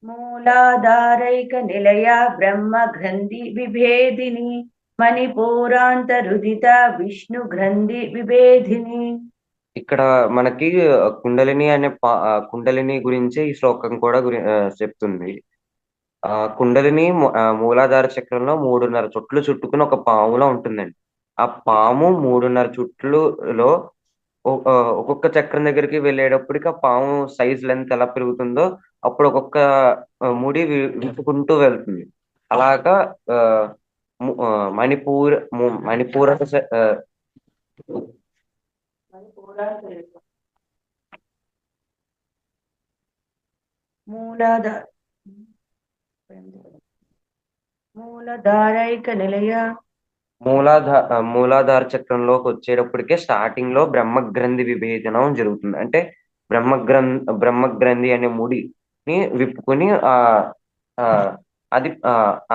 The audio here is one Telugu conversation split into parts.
మూలాధారైక నిలయ బ్రహ్మ గ్రంథి విభేదిని మణిపూరాంతరుదిత విష్ణు గ్రంథి విభేదిని. ఇక్కడ మనకి కుండలిని అనే కుండలిని గురించి ఈ శ్లోకం కూడా చెప్తుంది. ఆ కుండలిని మూలాధార చక్రంలో 3.5 చుట్లు చుట్టుకుని ఒక పాములా ఉంటుందండి. ఆ పాము 3.5 చుట్లులో ఒక్కొక్క చక్రం దగ్గరికి వెళ్ళేటప్పటికి ఆ పాము సైజ్ లెంత్ ఎలా పెరుగుతుందో అప్పుడు ఒక్కొక్క ముడి విప్పుకుంటూ వెళ్తుంది. అలాగా ఆ, ము- ఆ, మణిపూర్ మణిపూరక మూలాధార మూలధారైక నిలయ. మూలాధార చక్రంలోకి వచ్చేటప్పటికే స్టార్టింగ్ లో బ్రహ్మగ్రంథి విభేదనం జరుగుతుంది. అంటే బ్రహ్మగ్రంథి అనే ముడిని విప్పుకొని ఆ అది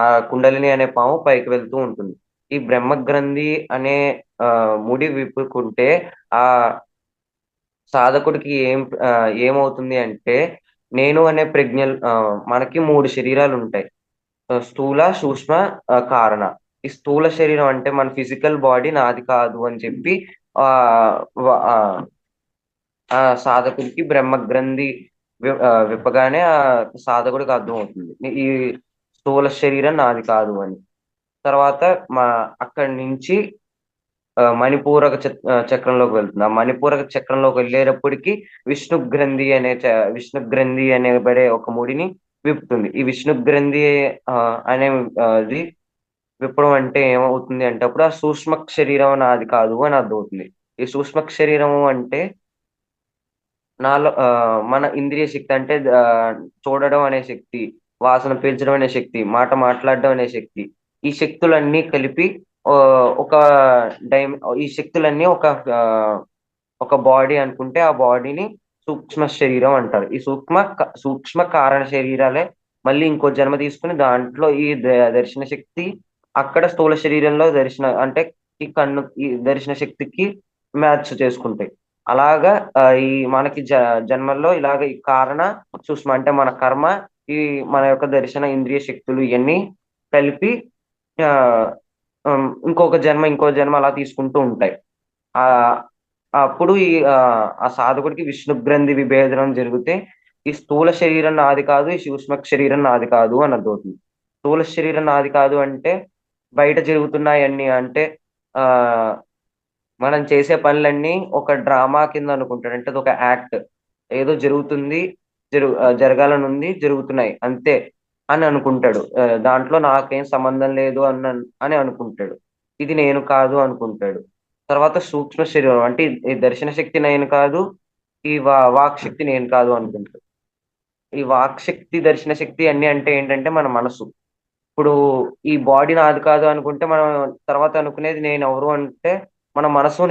ఆ కుండలిని అనే పాము పైకి వెళ్తూ ఉంటుంది. ఈ బ్రహ్మగ్రంథి అనే ముడి విప్పుకుంటే ఆ సాధకుడికి ఏమవుతుంది అంటే నేను అనే ప్రజ్ఞ, మనకి 3 శరీరాలు ఉంటాయి. స్థూల, సూక్ష్మ, కారణ. ఈ స్థూల శరీరం అంటే మన ఫిజికల్ బాడీ నాది కాదు అని చెప్పి ఆ వ- ఆ ఆ సాధకుడికి బ్రహ్మగ్రంథి విప్పగానే ఆ సాధకుడికి అర్థం అవుతుంది ఈ స్థూల శరీరం నాది కాదు అని. తర్వాత మా అక్కడి నుంచి చక్రంలోకి వెళ్తుంది. ఆ మణిపూరక చక్రంలోకి వెళ్ళేటప్పటికి విష్ణు గ్రంథి అనేబడే ఒక ముడిని విప్పుతుంది. ఈ విష్ణు గ్రంథి ఆ, అనే అది విప్పడం అంటే ఏమవుతుంది అంటే అప్పుడు ఆ సూక్ష్మ శరీరం నాది కాదు అని అర్థమవుతుంది. ఈ సూక్ష్మ శరీరం అంటే నాలో మన ఇంద్రియ శక్తి అంటే చూడడం అనే శక్తి, వాసన పీల్చడం అనే శక్తి, మాట మాట్లాడడం అనే శక్తి, ఈ శక్తులన్నీ కలిపి ఆ, ఒక డైమ్ ఈ శక్తులన్నీ ఆ, ఒక బాడీ అనుకుంటే ఆ బాడీని సూక్ష్మ శరీరం అంటారు. ఈ సూక్ష్మ కారణ శరీరాలే మళ్ళీ ఇంకో జన్మ తీసుకుని దాంట్లో ఈ దర్శన శక్తి అక్కడ స్థూల శరీరంలో అంటే ఈ దర్శన శక్తికి మ్యాచ్ చేసుకుంటాయి. అలాగా ఈ మనకి జన్మల్లో ఇలాగ ఈ కారణ సూక్ష్మ అంటే మన కర్మ, ఈ మన యొక్క దర్శన ఇంద్రియ శక్తులు ఇవన్నీ కలిపి ఆ ఇంకో జన్మ అలా తీసుకుంటూ ఉంటాయి. ఆ అప్పుడు ఆ సాధకుడికి విష్ణు గ్రంథి విభేదనం జరిగితే ఈ స్థూల శరీరం నాది కాదు, ఈ సూక్ష్మ శరీరం నాది కాదు అని అర్థమవుతుంది. స్థూల శరీరం నాది కాదు అంటే బయట జరుగుతున్నాయన్నీ అంటే ఆ మనం చేసే పనులన్నీ ఒక డ్రామా కింద అనుకుంటాడు. అంటే అది ఒక యాక్ట్, ఏదో జరుగుతుంది, జరగాలని ఉంది, జరుగుతున్నాయి అంతే అని అనుకుంటాడు. దాంట్లో నాకేం సంబంధం లేదు అని అనుకుంటాడు. ఇది నేను కాదు అనుకుంటాడు. తర్వాత సూక్ష్మ శరీరం అంటే ఈ దర్శన శక్తి నేను కాదు, ఈ వాక్ శక్తి నేను కాదు అనుకుంటాడు. ఈ వాక్ శక్తి దర్శన శక్తి అన్ని అంటే ఏంటంటే మన మనసు. ఇప్పుడు ఈ బాడీ నాది కాదు అనుకుంటే మనం తర్వాత అనుకునేది నేను ఎవరు అంటే మన మనసే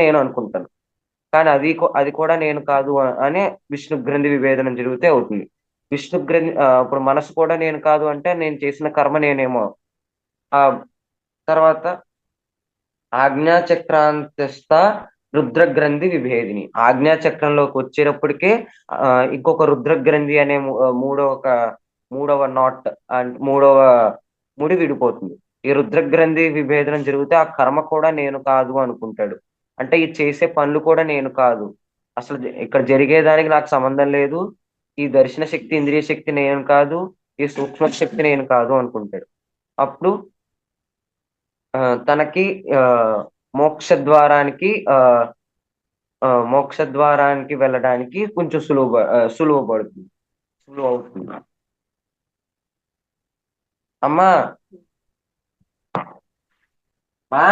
నేను అనుకుంటాను. కానీ అది కూడా నేను కాదు అనే విష్ణు గ్రంథి విభేదనం జరిగితే అవుతుంది. ఇప్పుడు మనసు కూడా నేను కాదు అంటే నేను చేసిన కర్మ నేనేమో. ఆ తర్వాత ఆజ్ఞాచక్రాంతస్థ రుద్రగ్రంథి విభేదిని. ఆజ్ఞాచక్రంలోకి వచ్చేటప్పటికే ఆ, ఇంకొక రుద్రగ్రంథి అనే మూడవ నాట్ అండ్ మూడవ ముడి విడిపోతుంది. ఈ రుద్రగ్రంథి విభేదనం జరిగితే ఆ కర్మ కూడా నేను కాదు అనుకుంటాడు. అంటే ఈ చేసే పనులు కూడా నేను కాదు, అసలు ఇక్కడ జరిగేదానికి నాకు సంబంధం లేదు, ఈ దర్శన శక్తి ఇంద్రియ శక్తి నేను కాదు, ఈ సూక్ష్మ శక్తి నేను కాదు అనుకుంటాడు. అప్పుడు ఆ, తనకి ఆ, మోక్ష ద్వారానికి ఆ, మోక్ష ద్వారానికి వెళ్ళడానికి కొంచెం సులువు పడుతుంది, సులువు అవుతుంది. అమ్మా, మా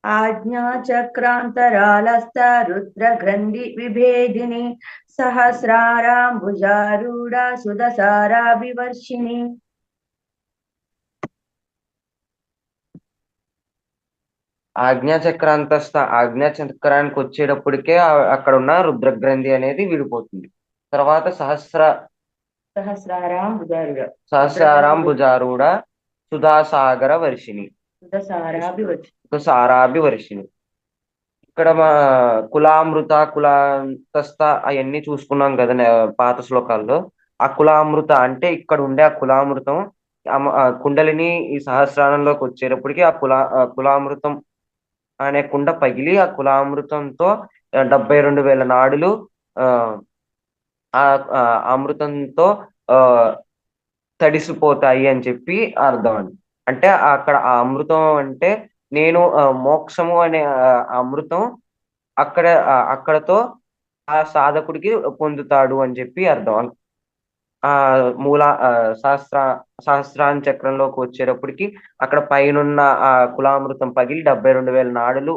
ఆజ్ఞాచక్రాంతరాలస్థ రుద్రగ్రంథి విభేదిని సహస్రారాంబుజారూఢ సుదసారాభివర్షిణి. ఆజ్ఞా చక్రానికి వచ్చేటప్పటికే అక్కడ ఉన్న రుద్రగ్రంథి అనేది విడిపోతుంది. తర్వాత సహస్రారాంబుజారూఢ సహస్రారాం భుజారూఢ సుధాసాగర వర్షిణి. సుధసారాభివర్షిణి. సారాభివర్షిణి. ఇక్కడ మా కులామృత కులాంతస్థ అవన్నీ చూసుకున్నాం కదా పాత శ్లోకాల్లో. ఆ కులామృత అంటే ఇక్కడ ఉండే ఆ కులామృతం ఆ కుండలిని ఈ సహస్రానంలోకి వచ్చేటప్పటికి ఆ కులామృతం అనే కుండ పగిలి ఆ కులామృతంతో 72,000 నాడులు ఆ ఆ ఆ అమృతంతో ఆ తడిసిపోతాయి అని చెప్పి అర్థం అండి. అంటే అక్కడ ఆ అమృతం అంటే నేను మోక్షము అనే అమృతం అక్కడతో ఆ సాధకుడికి పొందుతాడు అని చెప్పి అర్థం. ఆ మూల ఆ, సహస్ర సహస్రాన్ చక్రంలోకి వచ్చేటప్పటికి అక్కడ పైనున్న ఆ కులామృతం పగిలి 72,000 నాడులు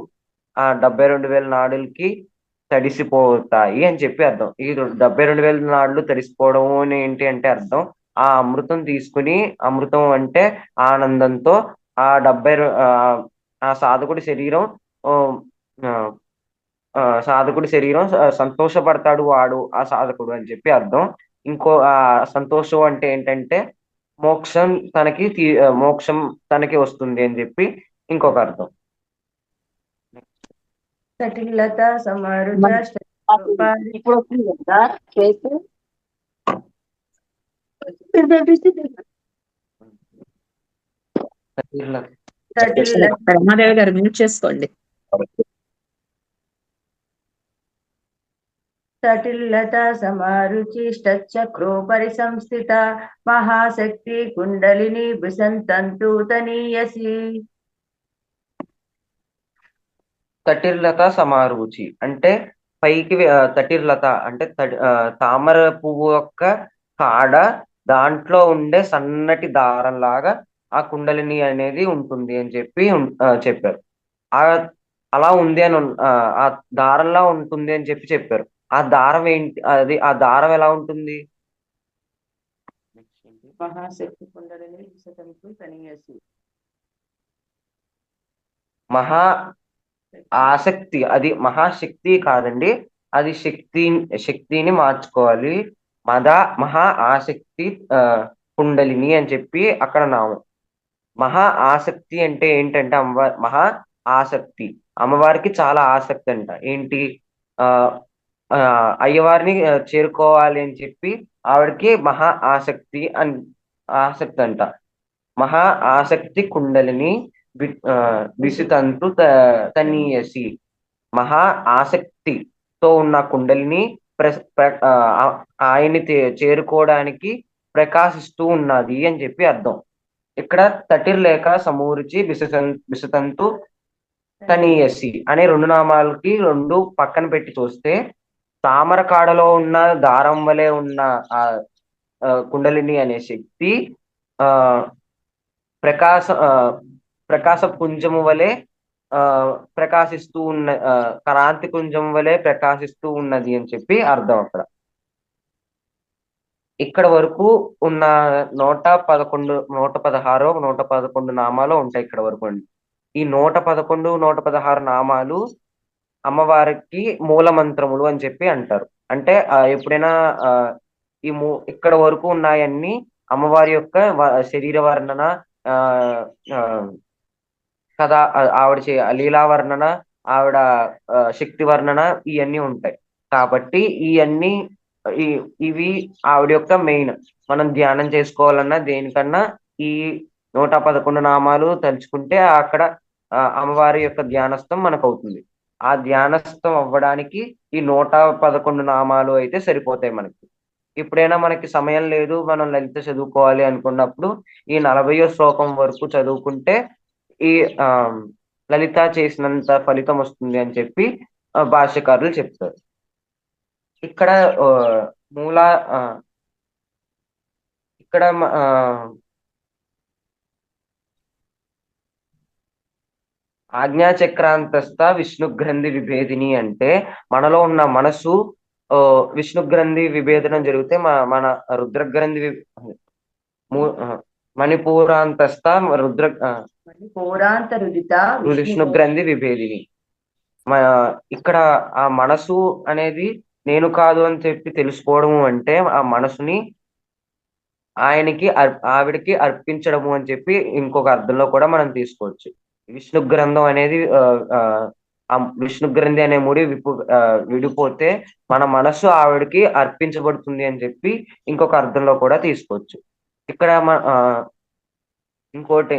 ఆ 72,000 నాడులకి తడిసిపోతాయి అని చెప్పి అర్థం. ఈ 72,000 నాడులు తడిసిపోవడం అని ఏంటి అంటే అర్థం ఆ అమృతం తీసుకుని అమృతం అంటే ఆనందంతో ఆ ఆ సాధకుడి శరీరం ఆ, ఆ, సాధకుడి శరీరం సంతోషపడతాడు వాడు ఆ సాధకుడు అని చెప్పి అర్థం. ఇంకో సంతోషం అంటే ఏంటంటే మోక్షం తనకి వస్తుంది అని చెప్పి ఇంకొక అర్థం. సటిల్లత సమారుజ అది ఇప్పుడు వస్తుంది కదా కేసు. సటిల్లత రమాదేవి గారు మ్యూట్ చేసుకోండి. సటిల్లత సమారుచిష్టచక్రోపరి సంస్థిత మహాశక్తి కుండలిని విసంతంతు తనీయసి. తటిర్లత సమారుచి అంటే పైకి తటిర్లత అంటే తామర పువ్వు యొక్క కాడ దాంట్లో ఉండే సన్నటి దారం లాగా ఆ కుండలిని అనేది ఉంటుంది అని చెప్పి చెప్పారు. ఆ అలా ఉంది అని ఆ దారంలా ఉంటుంది అని చెప్పి చెప్పారు. ఆ దారం ఏంటి, ఆ దారం ఎలా ఉంటుంది? మహాశక్తి కుండలిని విసంతంతు తనీయసి. మహా ఆసక్తి, అది మహాశక్తి కాదండి, అది శక్తిని మార్చుకోవాలి. మహా ఆసక్తి కుండలిని అని చెప్పి అక్కడ నామం. మహా ఆసక్తి అంటే ఏంటంటే మహా ఆసక్తి, అమ్మవారికి చాలా ఆసక్తి అంట. ఏంటి ఆ ఆ అయ్యవారిని చేరుకోవాలి అని చెప్పి ఆవిడకి మహా ఆసక్తి అంట. మహా ఆసక్తి కుండలిని విసుతంతు తనీయసి. మహా ఆసక్తితో ఉన్న కుండలిని ఆయన్ని చేరుకోవడానికి ప్రకాశిస్తూ ఉన్నది అని చెప్పి అర్థం. ఇక్కడ తటిర్ లేక సమూరిచి విసుతంతు తనీయసి అనే రెండు నామాలకి రెండు పక్కన పెట్టి చూస్తే తామర కాడలో ఉన్న దారం వలె ఉన్న ఆ కుండలిని అనే శక్తి ఆ ప్రకాశ ప్రకాశ పుంజము వలె ప్రకాశిస్తూ ఉన్న క్రాంతి పుంజం వలె ప్రకాశిస్తూ ఉన్నది అని చెప్పి అర్థం అక్కడ. ఇక్కడ వరకు ఉన్న 111 116 111 నామాలు ఉంటాయి ఇక్కడ వరకు అండి. ఈ 111 116 నామాలు అమ్మవారికి మూల మంత్రములు అని చెప్పి అంటారు. అంటే ఎప్పుడైనా ఇక్కడ వరకు ఉన్నాయన్నీ అమ్మవారి యొక్క శరీర వర్ణన, ఆ కథా ఆవిడ లీలా వర్ణన, ఆవిడ శక్తి వర్ణన ఇవన్నీ ఉంటాయి. కాబట్టి ఇవి ఆవిడ యొక్క మెయిన్. మనం ధ్యానం చేసుకోవాలన్నా దేనికన్నా ఈ 111 నామాలు తలుచుకుంటే అక్కడ అమ్మవారి యొక్క ధ్యానస్థం మనకు అవుతుంది. ఆ ధ్యానస్థం అవ్వడానికి ఈ 111 నామాలు అయితే సరిపోతాయి మనకి. ఎప్పుడైనా మనకి సమయం లేదు, మనం లలిత చదువుకోవాలి అనుకున్నప్పుడు ఈ 40వ శ్లోకం వరకు చదువుకుంటే ఈ లలిత చేసినంత ఫలితం వస్తుంది అని చెప్పి భాష్యకారులు చెప్తారు. ఇక్కడ మూల ఇక్కడ ఆజ్ఞాచక్రాంతస్థ విష్ణుగ్రంథి విభేదిని అంటే మనలో ఉన్న మనసు విష్ణుగ్రంథి విభేదనం జరిగితే మన రుద్రగ్రంథి మణిపూరాంతస్థ మణిపూరాంతరుదిత విష్ణుగ్రంథి విభేదిని. ఇక్కడ ఆ మనసు అనేది నేను కాదు అని చెప్పి తెలుసుకోవడము అంటే ఆ మనసుని ఆవిడికి అర్పించడము అని చెప్పి ఇంకొక అర్థంలో కూడా మనం తీసుకోవచ్చు. విష్ణు గ్రంథం అనేది ఆ విష్ణు గ్రంథి అనే ముడి విడిపోతే మన మనస్సు ఆవిడకి అర్పించబడుతుంది అని చెప్పి ఇంకొక అర్థంలో కూడా తీసుకోవచ్చు. ఇక్కడ ఇంకోటి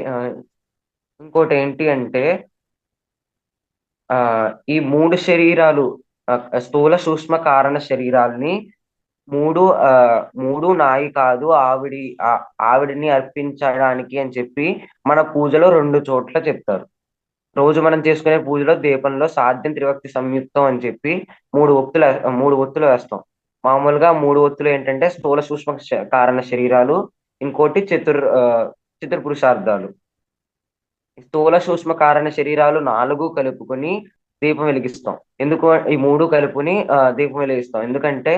ఇంకోటి ఏంటి అంటే ఈ మూడు శరీరాలు, స్థూల సూక్ష్మ కారణ శరీరాల్ని మూడు నాయి కాదు, ఆవిడిని అర్పించడానికి అని చెప్పి మన పూజలో 2 చోట్ల చెప్తారు. రోజు మనం చేసుకునే పూజలో దీపంలో సాధ్యం త్రివక్తి సంయుక్తం అని చెప్పి 3 ఒత్తులు వేస్తాం. మామూలుగా 3 ఒత్తులు ఏంటంటే స్థూల సూక్ష్మ కారణ శరీరాలు, ఇంకోటి చతుర్పురుషార్థాలు. స్థూల సూక్ష్మ కారణ శరీరాలు 4 కలుపుకొని దీపం వెలిగిస్తాం. ఎందుకు ఈ 3 కలుపుని దీపం వెలిగిస్తాం? ఎందుకంటే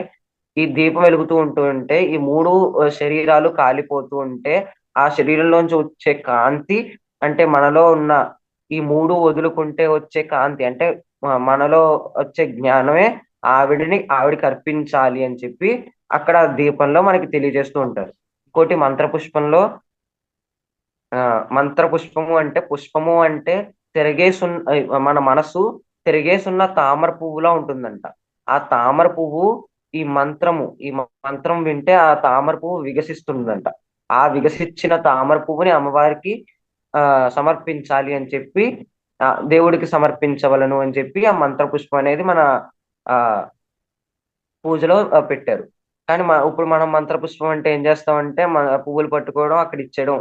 ఈ దీపం వెలుగుతూ ఉంటే ఈ 3 శరీరాలు కాలిపోతూ ఉంటే ఆ శరీరంలోంచి వచ్చే కాంతి, అంటే మనలో ఉన్న ఈ 3 వదులుకుంటే వచ్చే కాంతి, అంటే మనలో వచ్చే జ్ఞానమే ఆవిడికి అర్పించాలి అని చెప్పి అక్కడ దీపంలో మనకి తెలియజేస్తూ ఉంటారు. ఇంకోటి మంత్రపుష్పంలో మంత్రపుష్పము అంటే, పుష్పము అంటే మన మనసు తిరిగేసున్న తామర పువ్వులా ఉంటుందంట. ఆ తామర పువ్వు ఈ మంత్రం వింటే ఆ తామర పువ్వు వికసిస్తుందంట. ఆ వికసించిన తామర పువ్వుని అమ్మవారికి సమర్పించాలి అని చెప్పి, దేవుడికి సమర్పించవలను అని చెప్పి ఆ మంత్ర పుష్పం అనేది మన పూజలో పెట్టారు. కానీ ఇప్పుడు మనం మంత్ర పుష్పం అంటే ఏం చేస్తామంటే పువ్వులు పట్టుకోవడం, అక్కడ ఇచ్చేయడం,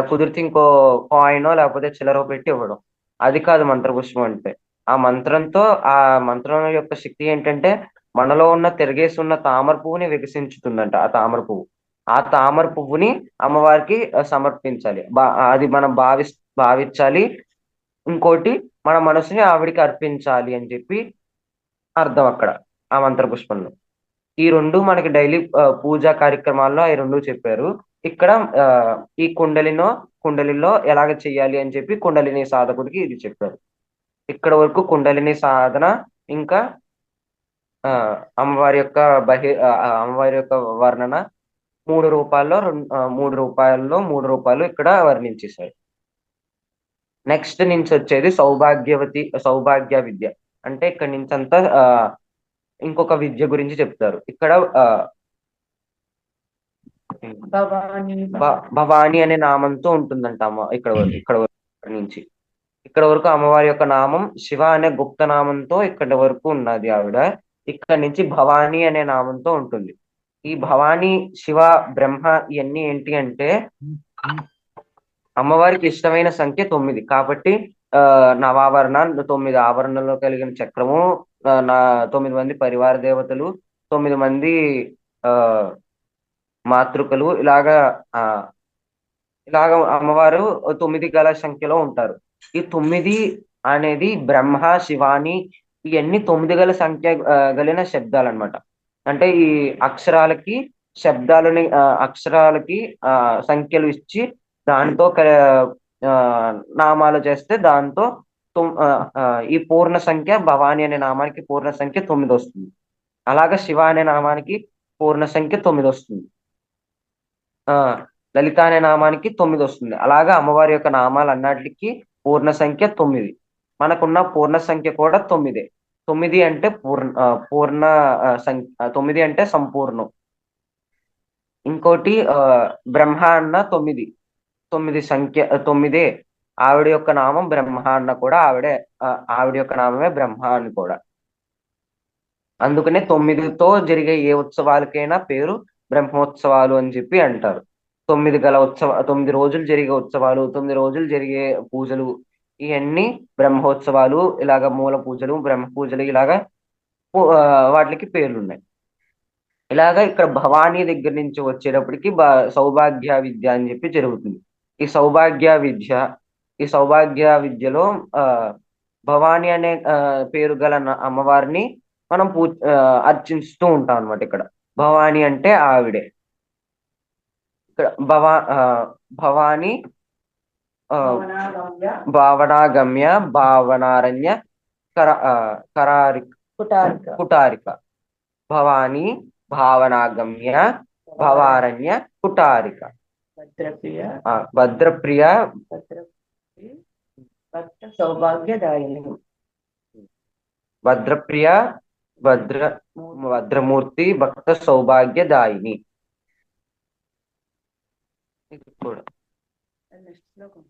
కుదిరితే ఇంకో కాయినో లేకపోతే చిల్లరో పెట్టి ఇవ్వడం. అది కాదు మంత్ర పుష్పం అంటే. ఆ మంత్రం యొక్క శక్తి ఏంటంటే మనలో ఉన్న తిరగేసి ఉన్న తామర పువ్వుని వికసించుతుందంట. ఆ తామర పువ్వుని అమ్మవారికి సమర్పించాలి. అది మనం భావించాలి. ఇంకోటి మన మనసుని ఆవిడికి అర్పించాలి అని చెప్పి అర్థం అక్కడ ఆ మంత్ర పుష్పంలో. ఈ 2 మనకి డైలీ పూజా కార్యక్రమాల్లో ఈ 2 చెప్పారు. ఇక్కడ ఈ కుండలిలో ఎలాగ చెయ్యాలి అని చెప్పి కుండలిని సాధకుడికి ఇది చెప్పారు. ఇక్కడ వరకు కుండలిని సాధన, ఇంకా అమ్మవారి యొక్క వర్ణన 3 రూపాల్లో 3 రూపాయలు ఇక్కడ వర్ణించేశారు. నెక్స్ట్ నుంచి వచ్చేది సౌభాగ్య విద్య. అంటే ఇక్కడ నుంచి అంతా ఇంకొక విద్య గురించి చెప్తారు. ఇక్కడ భవాని అనే నామంతో ఉంటుందంట అమ్మ. ఇక్కడ వరకు అమ్మవారి యొక్క నామం శివ అనే గుప్త నామంతో ఇక్కడ వరకు ఉన్నది ఆవిడ. ఇక్కడ నుంచి భవాని అనే నామంతో ఉంటుంది. ఈ భవాని, శివ, బ్రహ్మ ఇవన్నీ ఏంటి అంటే అమ్మవారికి ఇష్టమైన సంఖ్య 9 కాబట్టి నవావరణ 9 ఆవరణలో కలిగిన చక్రము, 9 మంది పరివార దేవతలు, 9 మంది మాతృకలు, ఇలాగా అమ్మవారు 9 గల సంఖ్యలో ఉంటారు. ఈ 9 అనేది బ్రహ్మ, శివాని ఇవన్నీ 9 గల సంఖ్య కలిగిన శబ్దాలు అనమాట. అంటే ఈ అక్షరాలకి సంఖ్యలు ఇచ్చి దాంతో నామాలు చేస్తే దాంతో ఈ పూర్ణ సంఖ్య, భవాని అనే నామానికి పూర్ణ సంఖ్య 9 వస్తుంది. అలాగా శివ అనే నామానికి పూర్ణ సంఖ్య 9 వస్తుంది. లలిత అనే నామానికి 9 వస్తుంది. అలాగా అమ్మవారి యొక్క నామాలు అన్నిటికీ పూర్ణ సంఖ్య 9. మనకున్న పూర్ణ సంఖ్య కూడా 9. 9 అంటే పూర్ణ సంఖ్య, 9 అంటే సంపూర్ణం. ఇంకోటి బ్రహ్మ అన్న 9 సంఖ్య 9. ఆవిడ యొక్క నామం బ్రహ్మ అన్న కూడా ఆవిడ యొక్క నామమే బ్రహ్మ అని కూడా. అందుకనే 9తో జరిగే ఏ ఉత్సవాలకైనా పేరు బ్రహ్మోత్సవాలు అని చెప్పి అంటారు. 9 రోజులు జరిగే ఉత్సవాలు, 9 రోజులు జరిగే పూజలు, ఇవన్నీ బ్రహ్మోత్సవాలు. ఇలాగ మూల పూజలు, బ్రహ్మ పూజలు, ఇలాగా వాటికి పేర్లు ఉన్నాయి. ఇలాగా ఇక్కడ భవానీ దగ్గర నుంచి వచ్చేటప్పటికి సౌభాగ్య విద్య అని చెప్పి జరుగుతుంది. ఈ సౌభాగ్య విద్యలో భవానీ అనే పేరు గల అమ్మవారిని మనం అర్చిస్తూ ఉంటాం అనమాట. ఇక్కడ భవానీ అంటే ఆవిడే. ఇక్కడ భవానీ భావనాగమ్య, భావనారణ్య, కుటారిక. భవానీ భావనాగమ్య, భవారణ్య, కుటారిక. భద్రప్రియ భక్త సౌభాగ్యదాయిని. భద్రప్రియ భద్రమూర్తి భక్త సౌభాగ్యదాయిని. ఇది కూడా నెక్స్ట్ శ్లోకం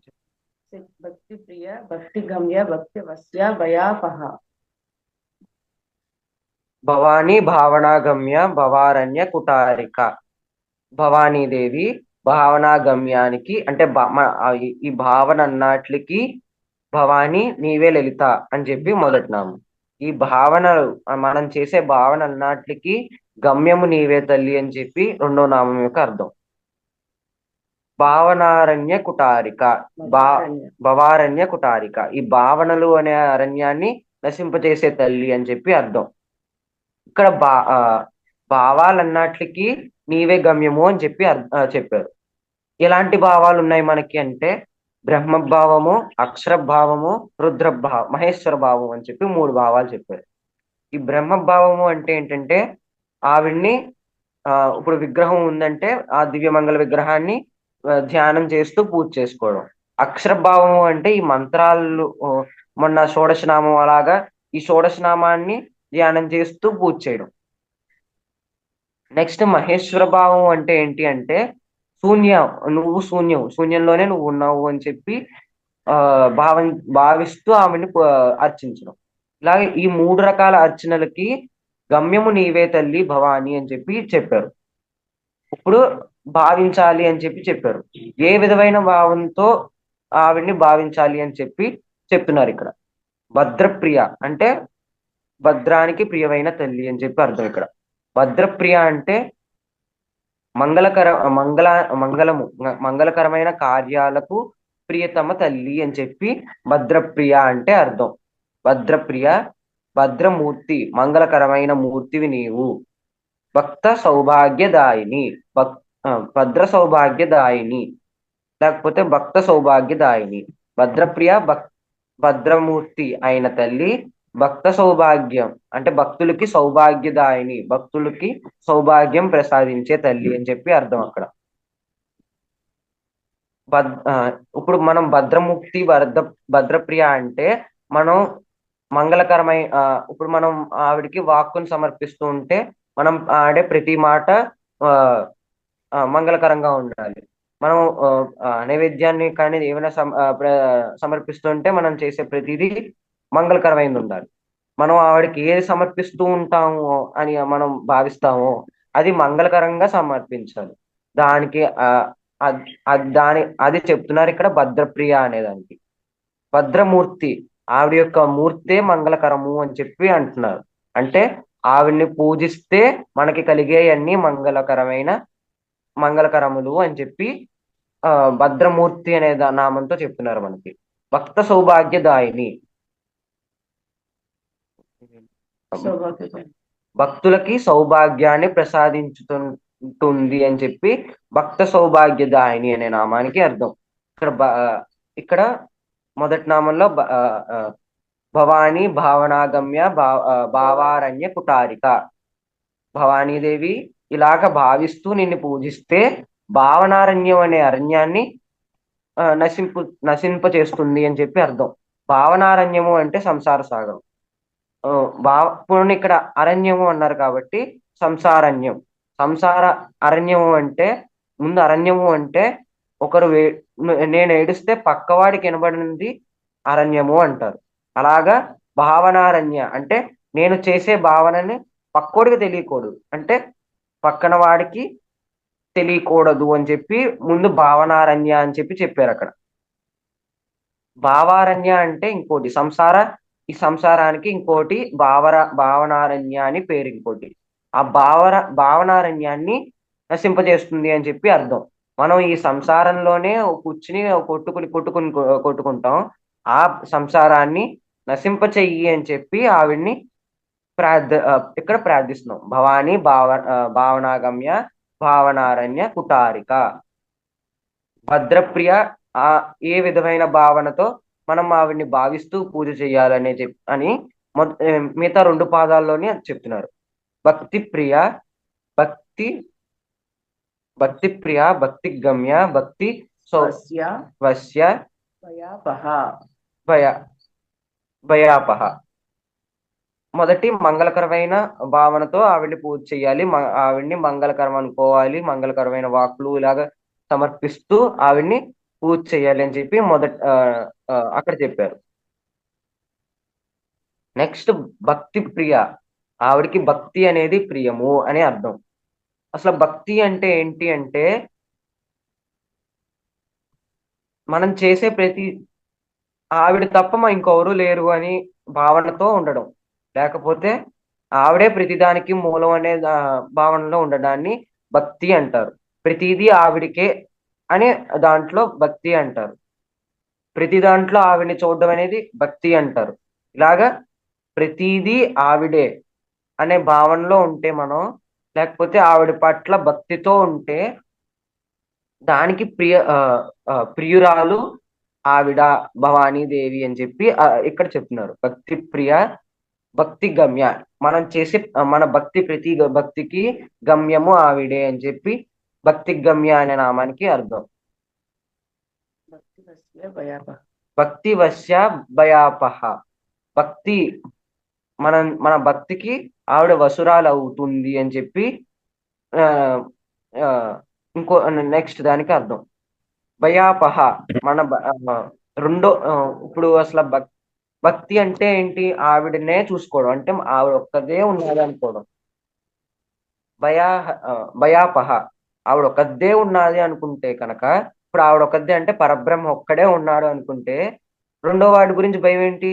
భక్తి ప్రియ భక్తి గమ్య భక్తి వస్య భయాపహ. భవానీ భావనాగమ్య భవారణ్య కుటారిక. భవానీదేవి భావనాగమ్యానికి అంటే ఈ భావన అన్నట్లకి భవానీ నీవే లలిత అని చెప్పి మొదటినాము. ఈ భావనలు మనం చేసే భావన అన్నట్లకి గమ్యము నీవే తల్లి అని చెప్పి రెండో నామం యొక్క అర్థం. భావనారణ్య కుటారిక భవారణ్య కుటారిక. ఈ భావనలు అనే అరణ్యాన్ని నశింపజేసే తల్లి అని చెప్పి అర్థం. ఇక్కడ భావాలన్నట్లకి నీవే గమ్యము అని చెప్పి చెప్పారు. ఎలాంటి భావాలు ఉన్నాయి మనకి అంటే బ్రహ్మభావము, అక్షరభావము, రుద్రభావం, మహేశ్వర భావం అని చెప్పి 3 భావాలు చెప్పారు. ఈ బ్రహ్మభావము అంటే ఏంటంటే ఆవిడ్ని ఇప్పుడు విగ్రహం ఉందంటే ఆ దివ్యమంగళ విగ్రహాన్ని ధ్యానం చేస్తూ పూజ చేసుకోవడం. అక్షరభావము అంటే ఈ మంత్రాలు మొన్న షోడశనామం అలాగా ఈ షోడశనామాన్ని ధ్యానం చేస్తూ పూజ చేయడం. నెక్స్ట్ మహేశ్వర భావం అంటే ఏంటి అంటే నువ్వు శూన్యంలోనే నువ్వు ఉన్నావు అని చెప్పి భావిస్తూ ఆమెని అర్చించడం. ఇలాగే ఈ 3 రకాల అర్చనలకి గమ్యము నీవే తల్లి భవాని అని చెప్పి చెప్పారు. ఇప్పుడు భావించాలి అని చెప్పి చెప్పారు. ఏ విధమైన భావంతో ఆవిడ్ని భావించాలి అని చెప్పి చెప్తున్నారు ఇక్కడ. భద్రప్రియ అంటే భద్రానికి ప్రియమైన తల్లి అని చెప్పి అర్థం. ఇక్కడ భద్రప్రియ అంటే మంగళకరమైన కార్యాలకు ప్రియతమ తల్లి అని చెప్పి భద్రప్రియ అంటే అర్థం. భద్రప్రియ భద్రమూర్తి మంగళకరమైన మూర్తివి నీవు. భక్త సౌభాగ్యదాయిని భద్ర సౌభాగ్యదాయిని లేకపోతే భక్త సౌభాగ్యదాయిని. భద్రప్రియ భద్రమూర్తి అయిన తల్లి, భక్త సౌభాగ్యం అంటే భక్తులకి సౌభాగ్యదాయిని భక్తులకి సౌభాగ్యం ప్రసాదించే తల్లి అని చెప్పి అర్థం అక్కడ. ఇప్పుడు మనం భద్రముక్తి భద్రప్రియ అంటే మనం ఇప్పుడు మనం ఆవిడికి వాక్కును సమర్పిస్తూ ఉంటే మనం ఆడే ప్రతి మాట మంగళకరంగా ఉండాలి. మనం నైవేద్యాన్ని కానీ ఏమైనా సమర్పిస్తుంటే మనం చేసే ప్రతిదీ మంగళకరమైనది ఉండాలి. మనం ఆవిడకి ఏది సమర్పిస్తూ ఉంటాము అని మనం భావిస్తామో అది మంగళకరంగా సమర్పించాలి. దానికి అది చెప్తున్నారు ఇక్కడ భద్రప్రియ అనేదానికి. భద్రమూర్తి ఆవిడ యొక్క మూర్తే మంగళకరము అని చెప్పి అంటున్నారు. అంటే ఆవిడ్ని పూజిస్తే మనకి కలిగే అన్ని మంగళకరములు అని చెప్పి భద్రమూర్తి అనే నామంతో చెప్తున్నారు మనకి. భక్త సౌభాగ్యదాయిని భక్తులకి సౌభాగ్యాన్ని ప్రసాదించుతుంది అని చెప్పి భక్త సౌభాగ్యదాయిని అనే నామానికి అర్థం. ఇక్కడ మొదటి నామంలో భవానీ భావనాగమ్య భావారణ్య కుటారిక. భవానీదేవి ఇలాగ భావిస్తూ నిన్ను పూజిస్తే భావనారణ్యం అనే అరణ్యాన్ని నశింప చేస్తుంది అని చెప్పి అర్థం. భావనారణ్యము అంటే సంసార సాగరం. ఇప్పుడు ఇక్కడ అరణ్యము అన్నారు కాబట్టి సంసారణ్యం. సంసార అరణ్యము అంటే ముందు అరణ్యము అంటే ఒకరు నేను ఏడిస్తే పక్కవాడికి వినబడినది అరణ్యము అంటారు. అలాగా భావనారణ్య అంటే నేను చేసే భావనని పక్కోడికి తెలియకూడదు అంటే పక్కన వాడికి తెలియకూడదు అని చెప్పి ముందు భావనారణ్య అని చెప్పి చెప్పారు అక్కడ. భావారణ్య అంటే ఇంకోటి ఈ సంసారానికి ఇంకోటి భావనారణ్య అని పేరు ఇంకోటి. ఆ భావనారణ్యాన్ని నశింపజేస్తుంది అని చెప్పి అర్థం. మనం ఈ సంసారంలోనే కూర్చుని కొట్టుకుంటాం. ఆ సంసారాన్ని నశింప చెయ్యి అని చెప్పి ఆవిడ్ని ఇక్కడ ప్రార్థిస్తున్నాం. భవానీ భావనాగమ్య భావనారణ్య కుటారిక. భద్రప్రియ ఏ విధమైన భావనతో మనం ఆవిడ్ని భావిస్తూ పూజ చేయాలని అని మిగతా 2 పాదాల్లోనే అది చెప్తున్నారు. భక్తి ప్రియ భక్తి గమ్య భక్తి వస్య భయ భయాపహ. మొదటి మంగళకరమైన భావనతో ఆవిడ్ని పూజ చేయాలి. ఆవిడ్ని మంగళకరం అనుకోవాలి. మంగళకరమైన వాక్కులు ఇలాగ సమర్పిస్తూ ఆవిడ్ని పూజ చేయాలి అని చెప్పి అక్కడ చెప్పారు. నెక్స్ట్ భక్తి ప్రియ. ఆవిడకి భక్తి అనేది ప్రియము అని అర్థం. అసలు భక్తి అంటే ఏంటి అంటే మనం చేసే ప్రతి ఆవిడ తప్ప మా ఇంకెవరూ లేరు అని భావనతో ఉండడం, లేకపోతే ఆవిడే ప్రతిదానికి మూలం అనే భావనలో ఉండడాన్ని భక్తి అంటారు. ప్రతిదీ ఆవిడికే అనే దాంట్లో భక్తి అంటారు. ప్రతి దాంట్లో ఆవిడని చూడడం అనేది భక్తి అంటారు. ఇలాగా ప్రతిదీ ఆవిడే అనే భావనలో ఉంటే మనం, లేకపోతే ఆవిడ పట్ల భక్తితో ఉంటే దానికి ప్రియురాలు ఆవిడ భవానీదేవి అని చెప్పి ఇక్కడ చెప్తున్నారు. భక్తి ప్రియ, భక్తి గమ్య. మనం చేసే మన ప్రతి భక్తికి గమ్యము ఆవిడే అని చెప్పి భక్తి గమ్య అనే నామానికి అర్థం. భక్తి వస్య భయాపహ. భక్తి వశ్య భయాపహ. భక్తి మన భక్తికి ఆవిడ వసురాలు అవుతుంది అని చెప్పి ఆ ఆ, ఇంకో నెక్స్ట్ దానికి అర్థం భయాపహ. రెండో ఇప్పుడు అసలు భక్తి అంటే ఏంటి? ఆవిడనే చూసుకోవడం, అంటే ఆవిడ ఒక్కదే ఉన్నది అనుకోవడం. భయా భయాపహ. ఆవిడ ఒక్కదే ఉన్నది అనుకుంటే కనుక, ఇప్పుడు ఆవిడ ఒక్కదే అంటే పరబ్రహ్మ ఒక్కడే ఉన్నాడు అనుకుంటే రెండో వాడి గురించి భయం ఏంటి?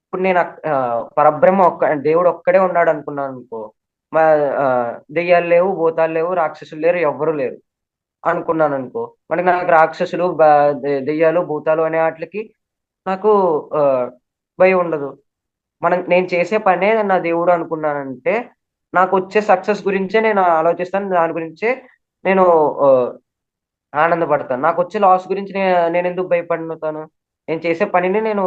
ఇప్పుడు నేను పరబ్రహ్మ దేవుడు ఒక్కడే ఉన్నాడు అనుకున్నాను అనుకో, మా దెయ్యాలు లేవు, భూతాలు లేవు, రాక్షసులు లేరు, ఎవ్వరు లేరు అనుకున్నాను అనుకో, మనకి నాకు రాక్షసులు దెయ్యాలు భూతాలు అనే వాటికి నాకు భయం ఉండదు. నేను చేసే పనే నా దేవుడు అనుకున్నానంటే నాకు వచ్చే సక్సెస్ గురించే నేను ఆలోచిస్తాను, దాని గురించే నేను ఆనందపడతాను. నాకు వచ్చే లాస్ గురించి నేను ఎందుకు భయపడుతాను? నేను చేసే పనిని నేను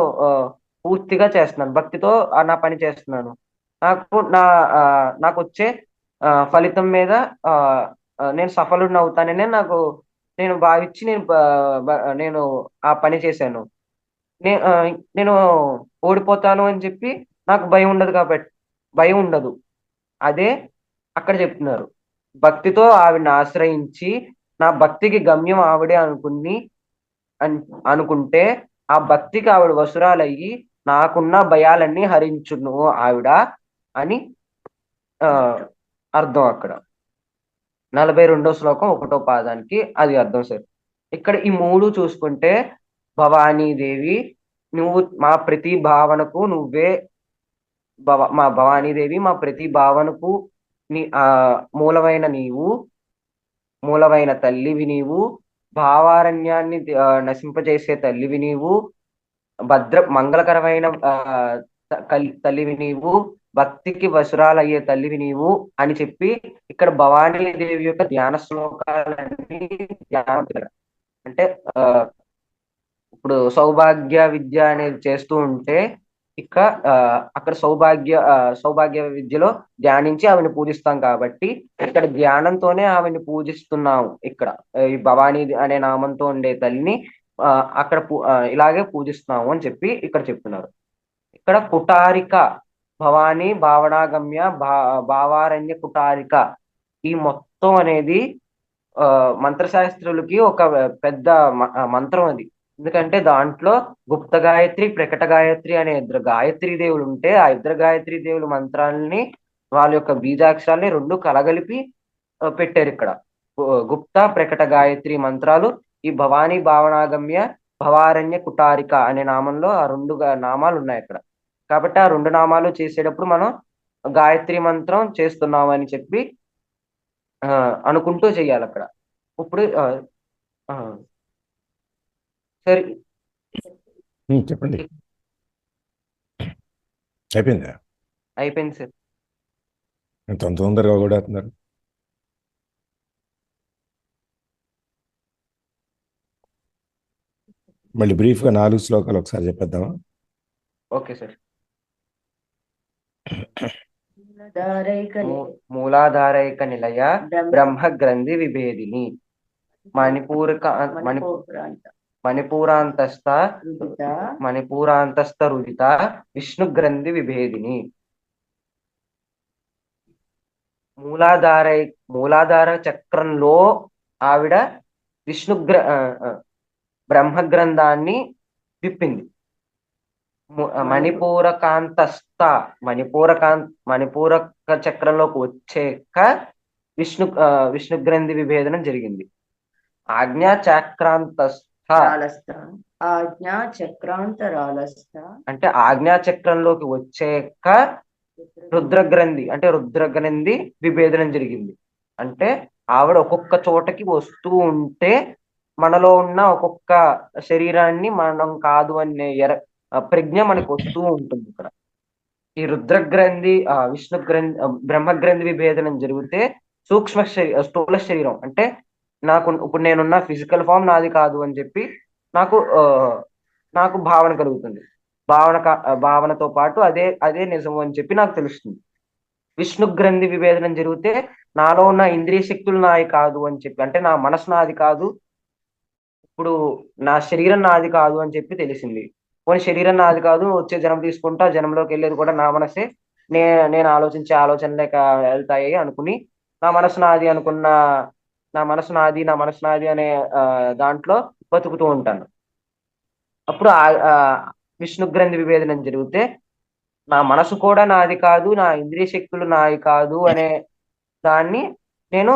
పూర్తిగా చేస్తున్నాను, భక్తితో నా పని చేస్తున్నాను. నాకు వచ్చే ఫలితం మీద నేను సఫలుడిని అవుతాననే నేను భావించి నేను ఆ పని చేశాను. నేను ఓడిపోతాను అని చెప్పి నాకు భయం ఉండదు, కాబట్టి భయం ఉండదు. అదే అక్కడ చెప్తున్నారు. భక్తితో ఆవిడని ఆశ్రయించి నా భక్తికి గమ్యం ఆవిడే అనుకుంటే ఆ భక్తికి ఆవిడ వసురాలయ్యి నాకున్న భయాలన్నీ హరించును ఆవిడ అని అర్థం. అక్కడ 42వ శ్లోకం 1వ పాదానికి అది అర్థం సార్. ఇక్కడ ఈ మూడు చూసుకుంటే భవానీదేవి, నువ్వు మా ప్రతి భావనకు నువ్వే మా భవానీదేవి, మా ప్రతి భావనకు మూలమైన నీవు, మూలమైన తల్లివి నీవు, భావారణ్యాన్ని నశింపజేసే తల్లివి నీవు, మంగళకరమైన తల్లివి నీవు, భక్తికి వసురాలయ్యే తల్లివి నీవు అని చెప్పి ఇక్కడ భవానీదేవి యొక్క ధ్యాన శ్లోకాలన్నీ అంటే ఇప్పుడు సౌభాగ్య విద్య అనేది చేస్తూ ఉంటే అక్కడ సౌభాగ్య విద్యలో ధ్యానించి ఆవిని పూజిస్తాం కాబట్టి ఇక్కడ ధ్యానంతోనే ఆవిని పూజిస్తున్నాము. ఇక్కడ ఈ భవానీ అనే నామంతో ఉండే తల్లిని అక్కడ ఇలాగే పూజిస్తున్నాము అని చెప్పి ఇక్కడ చెప్తున్నారు. ఇక్కడ కుటారిక, భవానీ, భావనాగమ్య, భావారణ్య కుటారిక, ఈ మొత్తం అనేది మంత్రశాస్త్రులకి ఒక పెద్ద మంత్రం అది. ఎందుకంటే దాంట్లో గుప్త గాయత్రి, ప్రకట గాయత్రి అనే ఇద్దరు గాయత్రి దేవులు ఉంటే ఆ ఇద్దరు గాయత్రి దేవుల మంత్రాలని, వాళ్ళ యొక్క బీజాక్షరాల్ని రెండు కలగలిపి పెట్టారు ఇక్కడ. గుప్త ప్రకట గాయత్రి మంత్రాలు ఈ భవానీ, భావనాగమ్య, భవారణ్య కుటారిక అనే నామంలో ఆ రెండు నామాలు ఉన్నాయి అక్కడ. కాబట్టి ఆ రెండు నామాలు చేసేటప్పుడు మనం గాయత్రి మంత్రం చేస్తున్నామని చెప్పి అనుకుంటూ చెయ్యాలి అక్కడ. ఇప్పుడు సరే చెప్పండి. అయిపోయిందా? అయిపోయింది సార్. ఎంత తొందరగా కూడా అవుతున్నారు. మళ్ళీ బ్రీఫ్గా 4 శ్లోకాలు ఒకసారి చెప్పేద్దామా? Okay sir. మూలాధారైక మూలాధారైక నిలయ బ్రహ్మ గ్రంథి విభేదిని మణిపూరిక మణిపూరాంతస్థ విదిత మణిపూరాంతస్థ రుదిత విష్ణు గ్రంథి విభేదిని. మూలాధార మూలాధార చక్రంలో ఆవిడ విష్ణు బ్రహ్మ గ్రంథాన్ని విప్పింది. మణిపూరకాంతస్థ మణిపూరక చక్రంలోకి వచ్చాక విష్ణు గ్రంథి విభేదనం జరిగింది. ఆజ్ఞా చక్రాంతస్థ రాలస్థ ఆజ్ఞా చక్రాంతరాలస్థ అంటే ఆజ్ఞా చక్రంలోకి వచ్చాక రుద్రగ్రంథి అంటే రుద్రగ్రంథి విభేదనం జరిగింది. అంటే ఆవిడ ఒక్కొక్క చోటకి వస్తూ ఉంటే మనలో ఉన్న ఒక్కొక్క శరీరాన్ని మనం కాదు అనే ప్రజ్ఞ మనకు వస్తూ ఉంటుంది. ఇక్కడ ఈ రుద్రగ్రంథి విష్ణు గ్రంథి బ్రహ్మగ్రంథి విభేదనం జరిగితే సూక్ష్మ స్థూల శరీరం అంటే ఇప్పుడు నేనున్న ఫిజికల్ ఫామ్ నాది కాదు అని చెప్పి నాకు భావన కలుగుతుంది. భావనతో పాటు అదే నిజం అని చెప్పి నాకు తెలుస్తుంది. విష్ణు గ్రంథి విభేదనం జరిగితే నాలో ఉన్న ఇంద్రియ శక్తులు నాది కాదు అని చెప్పి అంటే నా మనసు నాది కాదు, ఇప్పుడు నా శరీరం నాది కాదు అని చెప్పి తెలిసింది. కొన్ని శరీరం నాది కాదు, వచ్చే జన్మ తీసుకుంటా, జన్మలోకి వెళ్ళేది కూడా నా మనసే, నేను ఆలోచించే ఆలోచనలే వెళ్తాయి అనుకుని నా మనసు నాది అనుకున్న నా మనసు నాది అనే దాంట్లో బతుకుతూ ఉంటాను. అప్పుడు విష్ణు గ్రంథి విభేదనం జరిగితే నా మనసు కూడా నాది కాదు, నా ఇంద్రియ శక్తులు నాది కాదు అనే దాన్ని నేను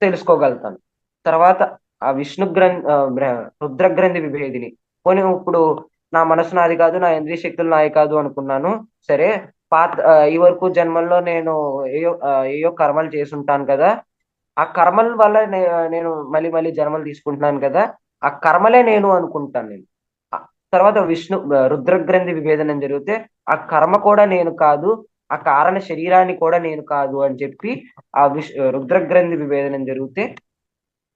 తెలుసుకోగలుగుతాను. తర్వాత ఆ రుద్రగ్రంథి విభేదిని పోనీ ఇప్పుడు నా మనసు నాది కాదు, నా ఇంద్రియ శక్తులు నాది కాదు అనుకున్నాను. సరే, ఈ వరకు జన్మల్లో నేను ఏయో కర్మలు చేసుంటాను కదా, ఆ కర్మల వల్ల నేను మళ్ళీ జన్మలు తీసుకుంటున్నాను కదా, ఆ కర్మలే నేను అనుకుంటాను నేను. తర్వాత రుద్రగ్రంథి విభేదనం జరిగితే ఆ కర్మ కూడా నేను కాదు, ఆ కారణ శరీరాన్ని కూడా నేను కాదు అని చెప్పి ఆ రుద్రగ్రంథి విభేదనం జరిగితే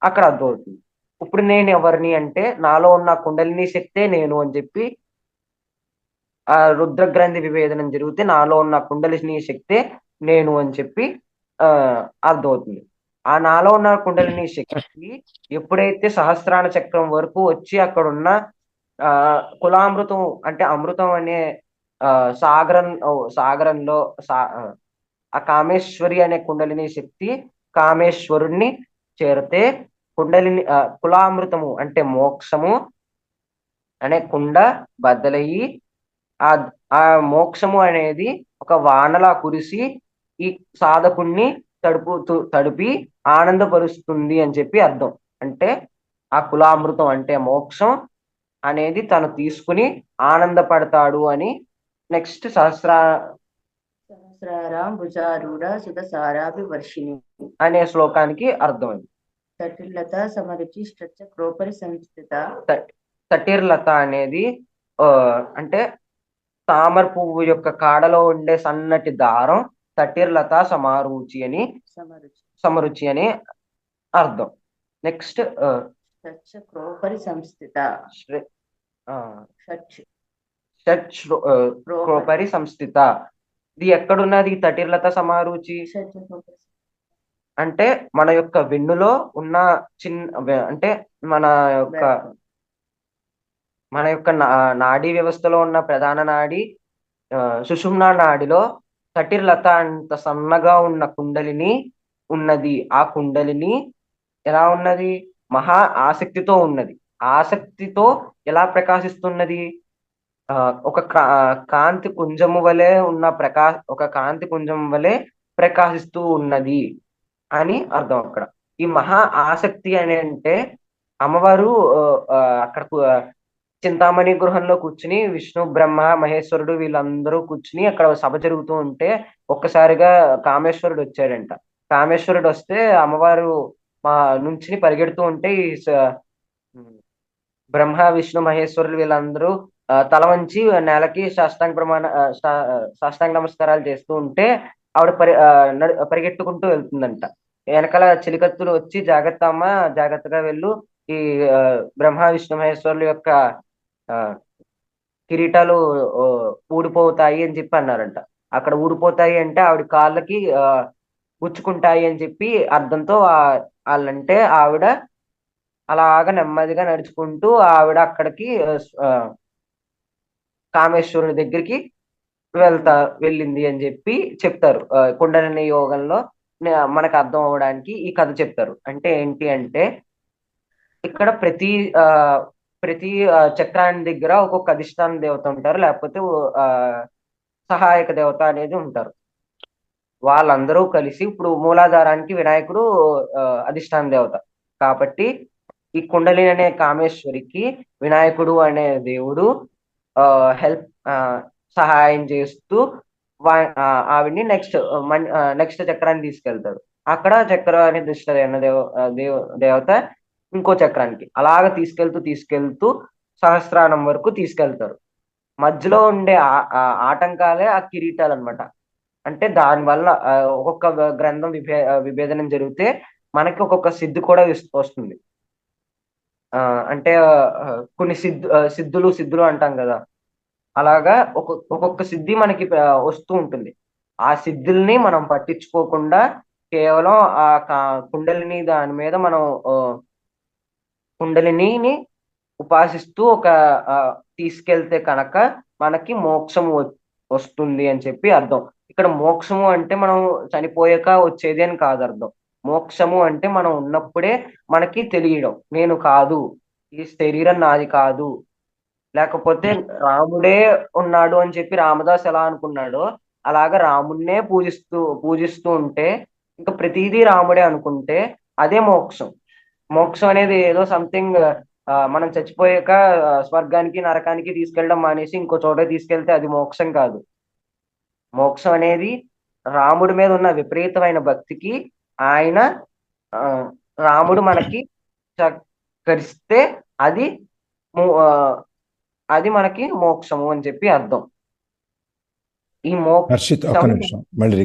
అక్కడ అర్థమవుతుంది. ఇప్పుడు నేను ఎవరిని అంటే నాలో ఉన్న కుండలిని శక్తే నేను అని చెప్పి ఆ రుద్రగ్రంథి విభేదనం జరిగితే నాలో ఉన్న కుండలిని శక్తే నేను అని చెప్పి అర్థమవుతుంది. ఆ నాలో ఉన్న కుండలిని శక్తి ఎప్పుడైతే సహస్రాన చక్రం వరకు వచ్చి అక్కడ ఉన్న కులామృతం అంటే అమృతం అనే సాగరంలో ఆ కామేశ్వరి అనే కుండలిని శక్తి కామేశ్వరుణ్ణి చేరితే కులామృతము అంటే మోక్షము అనే కుండ బద్దలయ్యి ఆ మోక్షము అనేది ఒక వానలా కురిసి ఈ సాధకుణ్ణి తడిపి ఆనందపరుస్తుంది అని చెప్పి అర్థం. అంటే ఆ కులామృతం అంటే మోక్షం అనేది తను తీసుకుని ఆనందపడతాడు అని నెక్స్ట్ సహస్రారాం భుజారూఢ సుధసారాభి వర్షిణి అనే శ్లోకానికి అర్థమైంది. తటిర్లత సమరుచి క్రోపరి సంస్థిత. తటిర్లత అనేది అంటే తామర పువ్వు యొక్క కాడలో ఉండే సన్నటి దారం తటిర్లత సమరుచి అని అర్థం. నెక్స్ట్ క్రోపరి సంస్థిత క్రోపరి సంస్థిత. ఇది ఎక్కడున్నది తటిర్లత సమారుచి అంటే మన యొక్క వెన్నులో ఉన్న అంటే మన యొక్క నాడీ వ్యవస్థలో ఉన్న ప్రధాన నాడి సుషుమ్నా నాడిలో తటిర్లత అంత సన్నగా ఉన్న కుండలిని ఉన్నది. ఆ కుండలిని ఎలా ఉన్నది? మహా ఆసక్తితో ఉన్నది. ఆసక్తితో ఎలా ప్రకాశిస్తున్నది? ఒక కాంతి పుంజము వలె ఉన్న ఒక కాంతి పుంజం వలె ప్రకాశిస్తూ ఉన్నది అని అర్థం. అక్కడ ఈ మహా ఆసక్తి అని అంటే అమ్మవారు అక్కడ చింతామణి గృహంలో కూర్చుని విష్ణు బ్రహ్మ మహేశ్వరుడు వీళ్ళందరూ కూర్చుని అక్కడ సభ జరుగుతూ ఉంటే ఒక్కసారిగా కామేశ్వరుడు వచ్చాడంట. కామేశ్వరుడు వస్తే అమ్మవారు నుంచి పరిగెడుతూ ఉంటే ఈ బ్రహ్మ విష్ణు మహేశ్వరులు వీళ్ళందరూ తల వంచి నేలకి సాష్టాంగ నమస్కారాలు చేస్తూ ఉంటే ఆవిడ పరిగెట్టుకుంటూ వెళ్తుందంట. వెనకాల చిలికత్తులు వచ్చి జాగ్రత్త అమ్మ, జాగ్రత్తగా వెళ్ళు, ఈ బ్రహ్మ విష్ణు మహేశ్వరుల యొక్క కిరీటాలు ఊడిపోతాయి అని చెప్పి అన్నారంట. అక్కడ ఊడిపోతాయి అంటే ఆవిడ కాళ్ళకి గుచ్చుకుంటాయి అని చెప్పి అర్థంతో వాళ్ళంటే ఆవిడ అలాగ నెమ్మదిగా నడుచుకుంటూ ఆవిడ అక్కడికి కామేశ్వరుని దగ్గరికి వెళ్ళింది అని చెప్పి చెప్తారు. కుండలిని యోగంలో మనకు అర్థం అవ్వడానికి ఈ కథ చెప్తారు. అంటే ఏంటి అంటే ఇక్కడ ఆ ప్రతి చక్రాన్ని దగ్గర ఒక్కొక్క అధిష్టాన దేవత ఉంటారు, లేకపోతే ఆ సహాయక దేవత అనేది ఉంటారు. వాళ్ళందరూ కలిసి ఇప్పుడు మూలాధారానికి వినాయకుడు అధిష్టాన దేవత కాబట్టి ఈ కుండలిని అనే కామేశ్వరికి వినాయకుడు అనే దేవుడు హెల్ప్ సహాయం చేస్తూ ఆవిడ్ని నెక్స్ట్ చక్రాన్ని తీసుకెళ్తాడు. అక్కడ చక్రాన్ని దిష్ట దేవత ఇంకో చక్రానికి అలాగ తీసుకెళ్తూ సహస్రానం వరకు తీసుకెళ్తారు. మధ్యలో ఉండే ఆటంకాలే ఆ కిరీటాలు అనమాట. అంటే దానివల్ల ఒక్కొక్క గ్రంథం విభేదనం జరిగితే మనకి ఒక్కొక్క సిద్ధి కూడా వస్తుంది. అంటే కొన్ని సిద్ధులు అంటాం కదా, అలాగా ఒక్కొక్క సిద్ధి మనకి వస్తూ ఉంటుంది. ఆ సిద్ధుల్ని మనం పట్టించుకోకుండా కేవలం కుండలిని దాని మీద మనం కుండలిని ఉపాసిస్తూ తీసుకెళ్తే కనుక మనకి మోక్షం వస్తుంది అని చెప్పి అర్థం. ఇక్కడ మోక్షము అంటే మనం చనిపోయాక వచ్చేది అని కాదు అర్థం. మోక్షము అంటే మనం ఉన్నప్పుడే మనకి తెలియడం, నేను కాదు, ఈ శరీరం నాది కాదు, లేకపోతే రాముడే ఉన్నాడు అని చెప్పి రామదాస్ ఎలా అనుకున్నాడో అలాగా రాముడినే పూజిస్తూ ఉంటే ఇంకా ప్రతిదీ రాముడే అనుకుంటే అదే మోక్షం. మోక్షం అనేది ఏదో సంథింగ్ మనం చచ్చిపోయాక స్వర్గానికి నరకానికి తీసుకెళ్ళడం మానేసి ఇంకో చోట తీసుకెళ్తే అది మోక్షం కాదు. మోక్షం అనేది రాముడి మీద ఉన్న విపరీతమైన భక్తికి రాముడు మనకి సహకరిస్తే అది మనకి మోక్షము అని చెప్పి అర్థం. ఈ హర్షిత్ ఒక్క మోక్షం నిమిషం మళ్ళీ